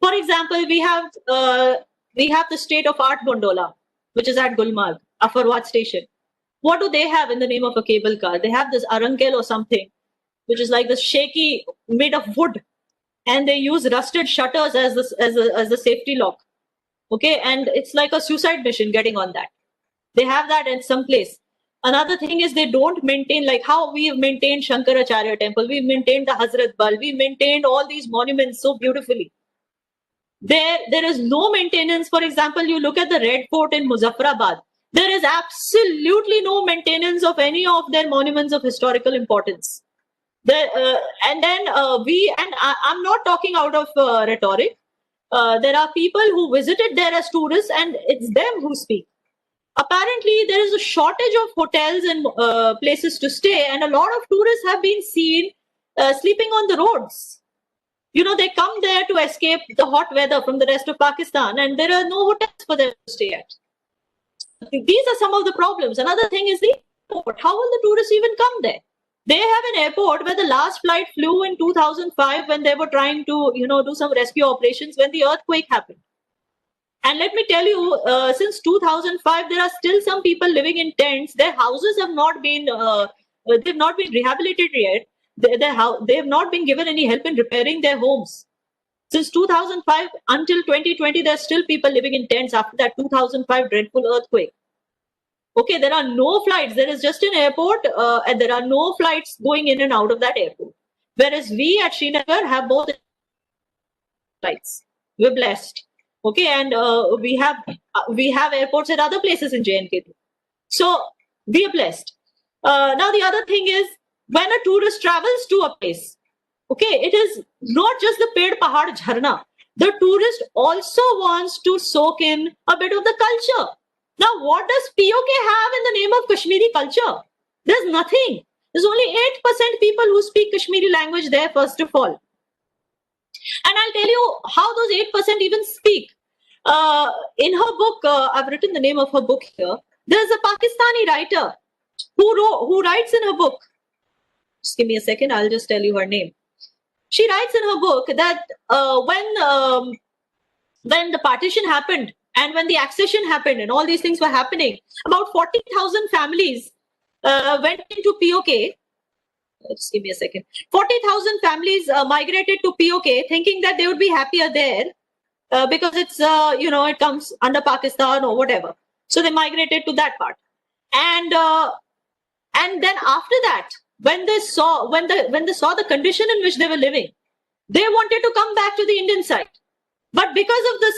For example, we have the State of Art Gondola, which is at Gulmarg, Afarwat station. What do they have in the name of a cable car? They have this arankel or something, which is like this shaky, made of wood, and they use rusted shutters as the safety lock. Okay, and it's like a suicide mission getting on that. They have that in some place. Another thing is they don't maintain, like how we've maintained Shankaracharya temple, we've maintained the Hazrat Bal, we maintained all these monuments so beautifully. There is no maintenance. For example, you look at the Red Fort in Muzaffarabad. There is absolutely no maintenance of any of their monuments of historical importance. I'm not talking out of rhetoric. There are people who visited there as tourists, and it's them who speak. Apparently, there is a shortage of hotels and places to stay, and a lot of tourists have been seen sleeping on the roads. You know, they come there to escape the hot weather from the rest of Pakistan, and there are no hotels for them to stay at. These are some of the problems. Another thing is the airport. How will the tourists even come there? They have an airport where the last flight flew in 2005 when they were trying to, do some rescue operations when the earthquake happened. And let me tell you, since 2005, there are still some people living in tents. Their houses have not been, they've not been rehabilitated yet. They have not been given any help in repairing their homes. Since 2005 until 2020, there are still people living in tents after that 2005 dreadful earthquake. Okay, there are no flights. There is just an airport, and there are no flights going in and out of that airport. Whereas we at Srinagar have both flights. We're blessed. Okay, and we have airports at other places in JNK. So we are blessed. Now the other thing is, when a tourist travels to a place, okay, it is not just the Ped Pahad Jharna. The tourist also wants to soak in a bit of the culture. Now, what does POK have in the name of Kashmiri culture? There's nothing. There's only 8% people who speak Kashmiri language there, first of all. And I'll tell you how those 8% even speak. In her book, I've written the name of her book here. There's a Pakistani writer who writes in her book. Just give me a second, I'll just tell you her name. She writes in her book that when the partition happened and when the accession happened and all these things were happening, about 40,000 families went into POK. Just give me a second. 40,000 families migrated to POK thinking that they would be happier there because it's, it comes under Pakistan or whatever. So they migrated to that part. And then after that, when they saw the condition in which they were living, they wanted to come back to the Indian side. But because of the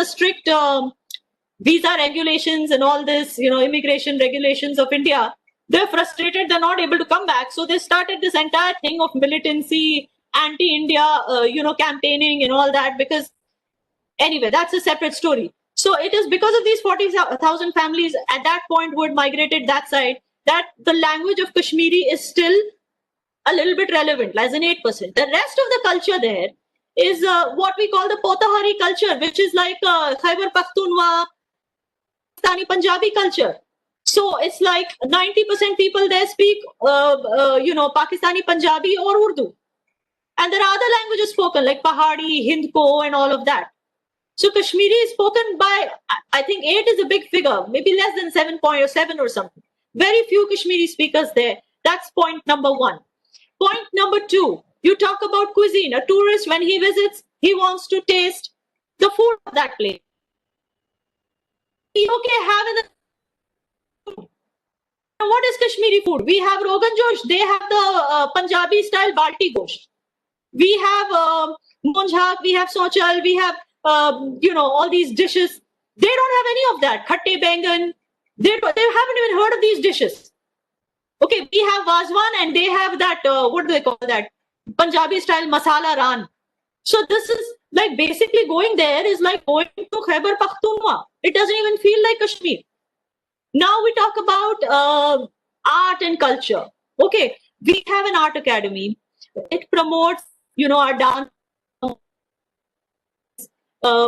strict, visa regulations and all this, immigration regulations of India, they're frustrated. They're not able to come back. So they started this entire thing of militancy, anti-India, campaigning and all that. Because anyway, that's a separate story. So it is because of these 40,000 families at that point who had migrated that side, that the language of Kashmiri is still a little bit relevant, as in 8%. The rest of the culture there is what we call the Potahari culture, which is like Khyber Pakhtunkhwa, Pakistani Punjabi culture. So it's like 90% people there speak, Pakistani Punjabi or Urdu. And there are other languages spoken like Pahadi, Hindko and all of that. So Kashmiri is spoken by, I think 8 is a big figure, maybe less than 7.7 or something. Very few Kashmiri speakers there. That's point number 1. Point number 2, you talk about cuisine. A tourist, when he visits, he wants to taste the food of that place. What is Kashmiri food? We have Rogan Josh. They have the Punjabi style Balti Gosht. We have Monjhak, we have Sochal, we have, all these dishes. They don't have any of that. Khatte Bengan. They haven't even heard of these dishes. Okay, we have Wazwan and they have that, what do they call that? Punjabi style Masala Ran. So this is like basically going there is like going to Khyber Pakhtunkhwa. It doesn't even feel like Kashmir. Now we talk about art and culture. Okay, we have an art academy. It promotes, our dance.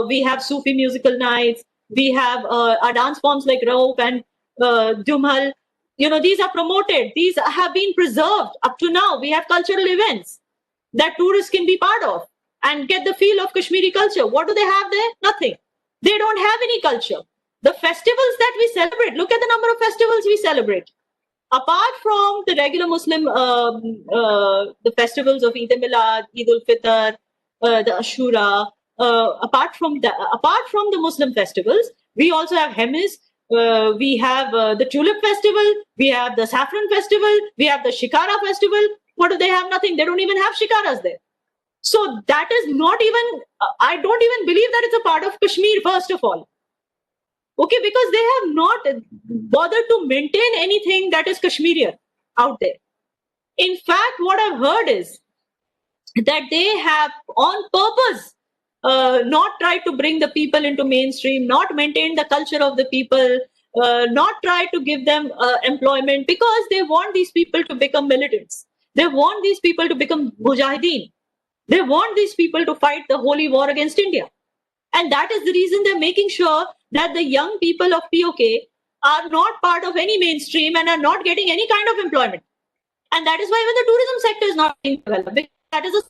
We have Sufi musical nights. We have our dance forms like Rauf and Dumhal. These are promoted. These have been preserved up to now. We have cultural events that tourists can be part of. and get the feel of Kashmiri culture. What do they have there? Nothing. They don't have any culture. The festivals that we celebrate, look at the number of festivals we celebrate. Apart from the regular Muslim, the festivals of Eid al-Milad, Eid al-Fitr, the Ashura, apart from the Muslim festivals, we also have Hemis, we have the Tulip Festival, we have the Saffron Festival, we have the Shikara Festival. What do they have? Nothing. They don't even have Shikaras there. So that is not even, I don't even believe that it's a part of Kashmir, first of all. Okay, because they have not bothered to maintain anything that is Kashmirian out there. In fact, what I've heard is that they have on purpose not tried to bring the people into mainstream, not maintain the culture of the people, not try to give them employment, because they want these people to become militants. They want these people to become mujahideen. They want these people to fight the holy war against India. And that is the reason they're making sure that the young people of POK are not part of any mainstream and are not getting any kind of employment. And that is why even the tourism sector is not being developed. That is a